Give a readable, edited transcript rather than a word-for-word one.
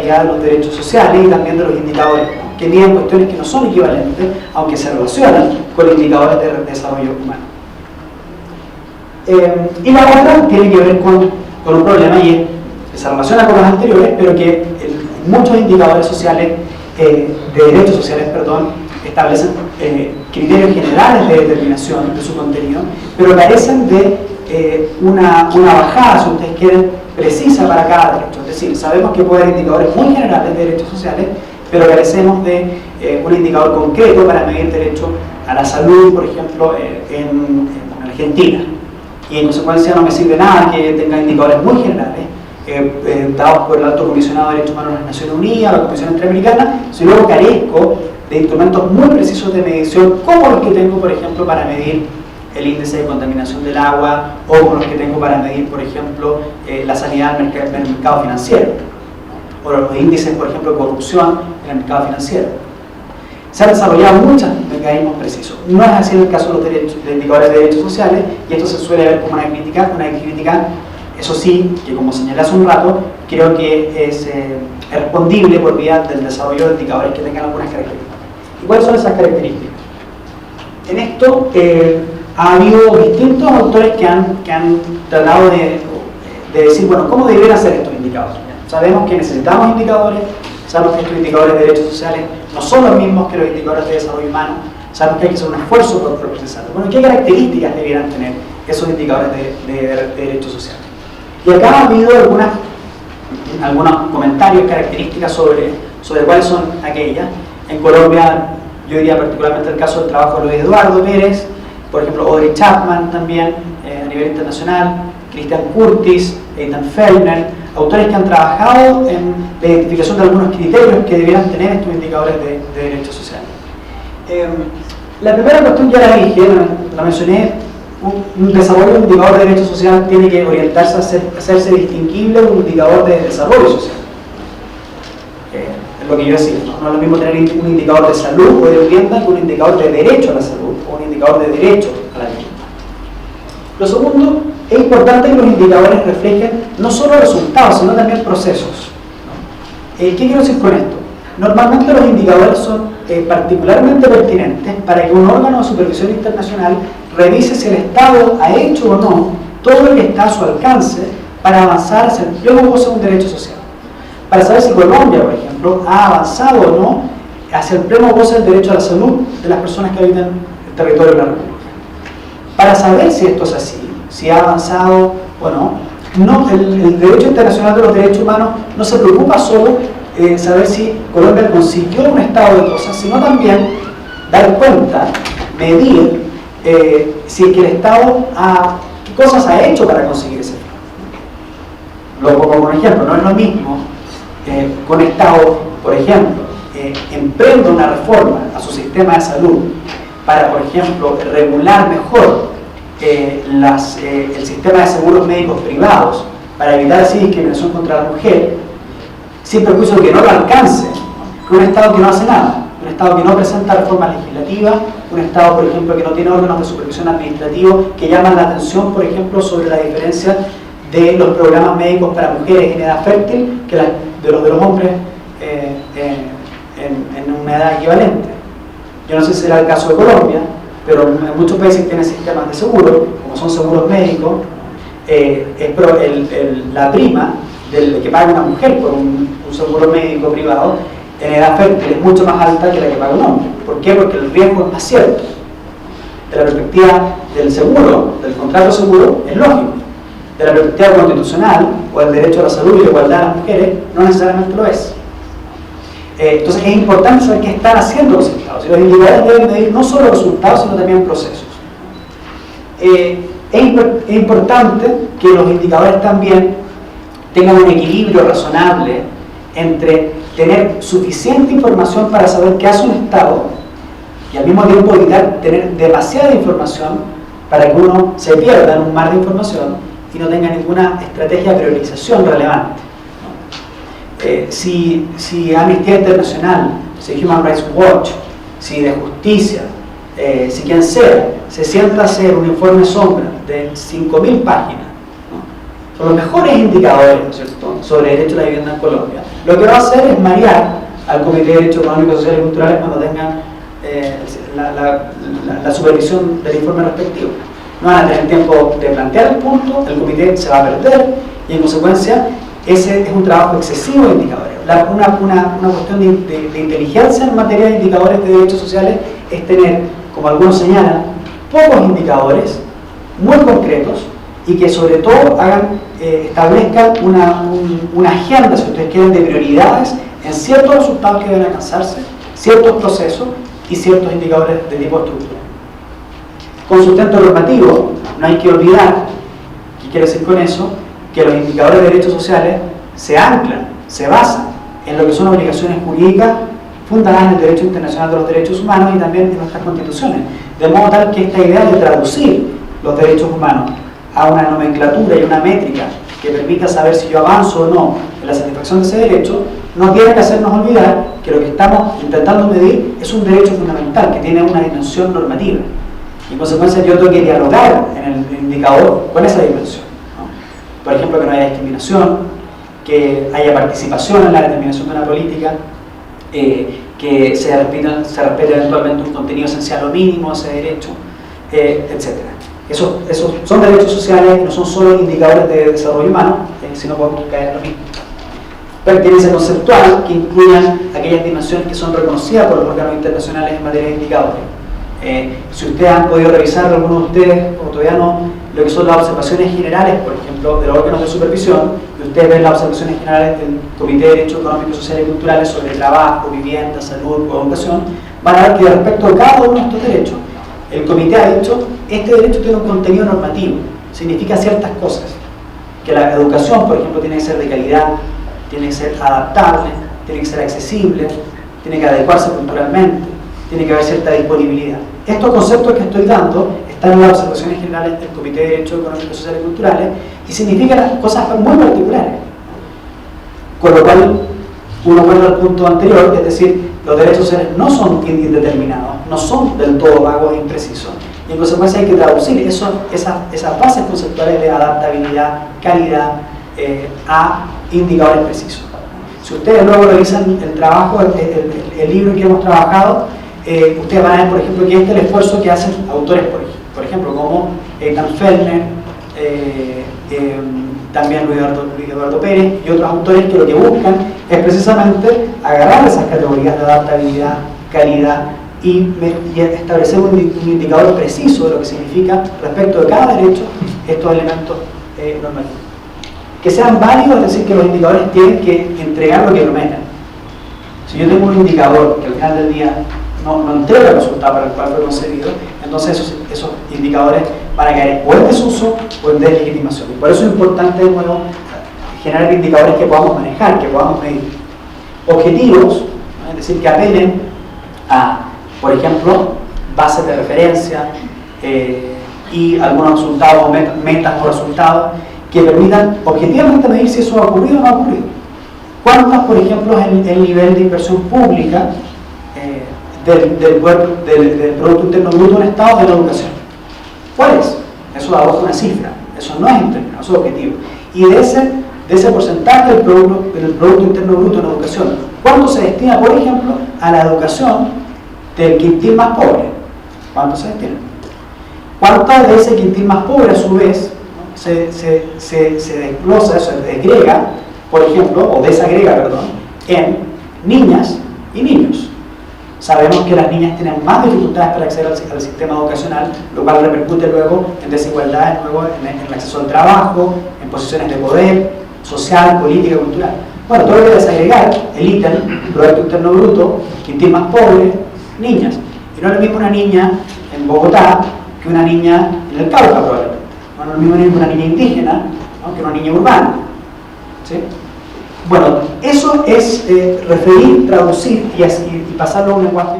transversalidad de los derechos sociales y también de los indicadores, ¿no?, que miden cuestiones que no son equivalentes, aunque se relacionan con indicadores de desarrollo humano. Y la otra tiene que ver con un problema y se relaciona con los anteriores, pero que muchos indicadores sociales, de derechos sociales, perdón, establecen criterios generales de determinación de su contenido, pero carecen de una bajada, si ustedes quieren, precisa para cada derecho. Es decir, sabemos que puede haber indicadores muy generales de derechos sociales, pero carecemos de un indicador concreto para medir derecho a la salud, por ejemplo, en Argentina. Y en consecuencia no me sirve nada que tenga indicadores muy generales, dados por el Alto Comisionado de Derechos Humanos de las Naciones Unidas, la Comisión Interamericana, si luego carezco de instrumentos muy precisos de medición, como los que tengo, por ejemplo, para medir el índice de contaminación del agua, o como los que tengo para medir, por ejemplo, la sanidad del mercado financiero, o los índices, por ejemplo, de corrupción en el mercado financiero. Se han desarrollado muchos mecanismos precisos. No es así en el caso de los indicadores de derechos sociales, y esto se suele ver como una crítica, eso sí, que como señalé hace un rato, creo que es respondible por vía del desarrollo de indicadores que tengan algunas características. ¿Y cuáles son esas características? En esto ha habido distintos autores que han tratado de decir, bueno, ¿cómo deberían ser estos indicadores? Sabemos que necesitamos indicadores, sabemos que estos indicadores de derechos sociales no son los mismos que los indicadores de desarrollo humano, sabemos que hay que hacer un esfuerzo por procesarlos. Bueno, ¿qué características debieran tener esos indicadores de derechos sociales? Y acá ha habido algunos comentarios, características sobre cuáles son aquellas. En Colombia, yo diría particularmente el caso del trabajo de Luis Eduardo Pérez, por ejemplo, Audrey Chapman también, a nivel internacional, Christian Curtis, Ethan Fellner, autores que han trabajado en la identificación de algunos criterios que debieran tener estos indicadores de derechos sociales. La primera cuestión ya la dije, la mencioné. Un desarrollo de un indicador de derecho social tiene que orientarse a hacerse distinguible de un indicador de desarrollo social. Es lo que yo decía, no es lo mismo tener un indicador de salud o de vivienda que un indicador de derecho a la salud o un indicador de derecho a la vivienda. Lo segundo, es importante que los indicadores reflejen no solo resultados, sino también procesos. ¿Qué quiero decir con esto? Normalmente los indicadores son particularmente pertinentes para que un órgano de supervisión internacional revise si el Estado ha hecho o no todo lo que está a su alcance para avanzar hacia el pleno goce de un derecho social. Para saber si Colombia, por ejemplo, ha avanzado o no hacia el pleno goce del derecho a la salud de las personas que habitan el territorio de la República. Para saber si esto es así, si ha avanzado o no, el derecho internacional de los derechos humanos no se preocupa solo saber si Colombia consiguió un estado de cosas, sino también dar cuenta, medir si es que el Estado qué cosas ha hecho para conseguir ese fin. Lo pongo como ejemplo, no es lo mismo que un Estado, por ejemplo, emprenda una reforma a su sistema de salud para, por ejemplo, regular mejor el sistema de seguros médicos privados para evitar así discriminación contra la mujer, sin perjuicio de que no lo alcance, que un Estado que no hace nada. Un Estado que no presenta reformas legislativas, un Estado, por ejemplo, que no tiene órganos de supervisión administrativos que llaman la atención, por ejemplo, sobre la diferencia de los programas médicos para mujeres en edad fértil que de los hombres en una edad equivalente. Yo no sé si será el caso de Colombia, pero en muchos países tienen sistemas de seguro, como son seguros médicos, la prima del que paga una mujer por un seguro médico privado en edad fértil es mucho más alta que la que paga un hombre. ¿Por qué? Porque el riesgo es más cierto. De la perspectiva del seguro, del contrato seguro, es lógico. De la perspectiva constitucional, o el derecho a la salud y la igualdad de las mujeres, no necesariamente lo es. Entonces es importante saber qué están haciendo los estados. Y los indicadores deben medir no solo resultados, sino también procesos. Es importante que los indicadores también tengan un equilibrio razonable entre tener suficiente información para saber qué hace un Estado y al mismo tiempo evitar tener demasiada información para que uno se pierda en un mar de información y no tenga ninguna estrategia de priorización relevante. Si Amnistía Internacional, si Human Rights Watch, si de Justicia, si quien sea, se sienta a hacer un informe sombra de 5.000 páginas, ¿no?, con los mejores indicadores, ¿no es cierto?, sobre el derecho a la vivienda en Colombia, lo que va a hacer es marear al Comité de Derechos Económicos, Sociales y Culturales cuando tengan la supervisión del informe respectivo. No van a tener tiempo de plantear el punto, el comité se va a perder y en consecuencia ese es un trabajo excesivo de indicadores. Una cuestión de inteligencia en materia de indicadores de derechos sociales es tener, como algunos señalan, pocos indicadores muy concretos y que sobre todo establezcan una agenda, si ustedes quieren, de prioridades en ciertos resultados que deben alcanzarse, ciertos procesos y ciertos indicadores de tipo estructural. Con sustento normativo, no hay que olvidar, ¿qué quiere decir con eso? Que los indicadores de derechos sociales se anclan, se basan en lo que son obligaciones jurídicas fundadas en el derecho internacional de los derechos humanos y también en nuestras constituciones, de modo tal que esta idea de traducir los derechos humanos a una nomenclatura y una métrica que permita saber si yo avanzo o no en la satisfacción de ese derecho, no tiene que hacernos olvidar que lo que estamos intentando medir es un derecho fundamental que tiene una dimensión normativa. Y en consecuencia yo tengo que dialogar en el indicador con esa dimensión, ¿no? Por ejemplo, que no haya discriminación, que haya participación en la determinación de una política, que se respete eventualmente un contenido esencial o mínimo de ese derecho, etc. Esos son derechos sociales, no son solo indicadores de desarrollo humano, sino podemos caer en lo mismo. Pertenencia conceptual, que incluyan aquellas dimensiones que son reconocidas por los órganos internacionales en materia de indicadores. Si ustedes han podido revisar, algunos de ustedes, o todavía no, lo que son las observaciones generales, por ejemplo, de los órganos de supervisión, y ustedes ven las observaciones generales del Comité de Derechos Económicos, Sociales y Culturales sobre trabajo, vivienda, salud o educación, van a ver que respecto a cada uno de estos derechos, el comité ha dicho, este derecho tiene un contenido normativo, significa ciertas cosas, que la educación, por ejemplo, tiene que ser de calidad, tiene que ser adaptable, tiene que ser accesible, tiene que adecuarse culturalmente, tiene que haber cierta disponibilidad. Estos conceptos que estoy dando están en las observaciones generales del Comité de Derechos Económicos, Sociales y Culturales y significan cosas muy particulares. Con lo cual, uno vuelve al punto anterior, es decir, los derechos sociales no son indeterminados, no son del todo vagos e imprecisos. Y en consecuencia hay que traducir esas bases conceptuales de adaptabilidad, calidad, a indicadores precisos. Si ustedes luego revisan el trabajo, el libro que hemos trabajado, ustedes van a ver, por ejemplo, que este es el esfuerzo que hacen autores, por ejemplo, como Eitan Fellner, también Luis Eduardo Pérez y otros autores que lo que buscan es precisamente agarrar esas categorías de adaptabilidad, calidad y establecer un indicador preciso de lo que significa respecto de cada derecho estos elementos normativos. Que sean válidos, es decir, que los indicadores tienen que entregar lo que prometen. Si yo tengo un indicador que al final del día no entrega el resultado para el cual fue concebido, entonces esos indicadores van a caer o en desuso o en deslegitimación. Y por eso es importante, de nuevo, generar indicadores que podamos manejar, que podamos medir. Objetivos, ¿no? Es decir, que apelen a, por ejemplo, bases de referencia y algunos resultados o metas o resultados que permitan objetivamente medir si eso ha ocurrido o no ha ocurrido. ¿Cuántas, por ejemplo, es el nivel de inversión pública del Producto Interno Bruto de un Estado de la educación? ¿Cuál es? Eso da una cifra, eso no es indeterminado, eso es objetivo. Y de ese porcentaje del Producto Interno Bruto en educación, ¿cuánto se destina, por ejemplo, a la educación del quintil más pobre? ¿Cuánto se destina? ¿Cuánto de ese quintil más pobre, a su vez, se desglosa, se degrega, por ejemplo, o desagrega, perdón, en niñas y niños? Sabemos que las niñas tienen más dificultades para acceder al sistema educacional, lo cual repercute luego en desigualdades, luego en el acceso al trabajo, en posiciones de poder, social, política, cultural. Bueno, todo lo que desagregar, el ítem, Producto Interno Bruto, quintil más pobre, niñas. Y no es lo mismo una niña en Bogotá que una niña en el Cauca, probablemente. No es lo mismo una niña indígena, ¿no?, que una niña urbana. ¿Sí? Bueno, eso es referir, traducir y pasarlo a un lenguaje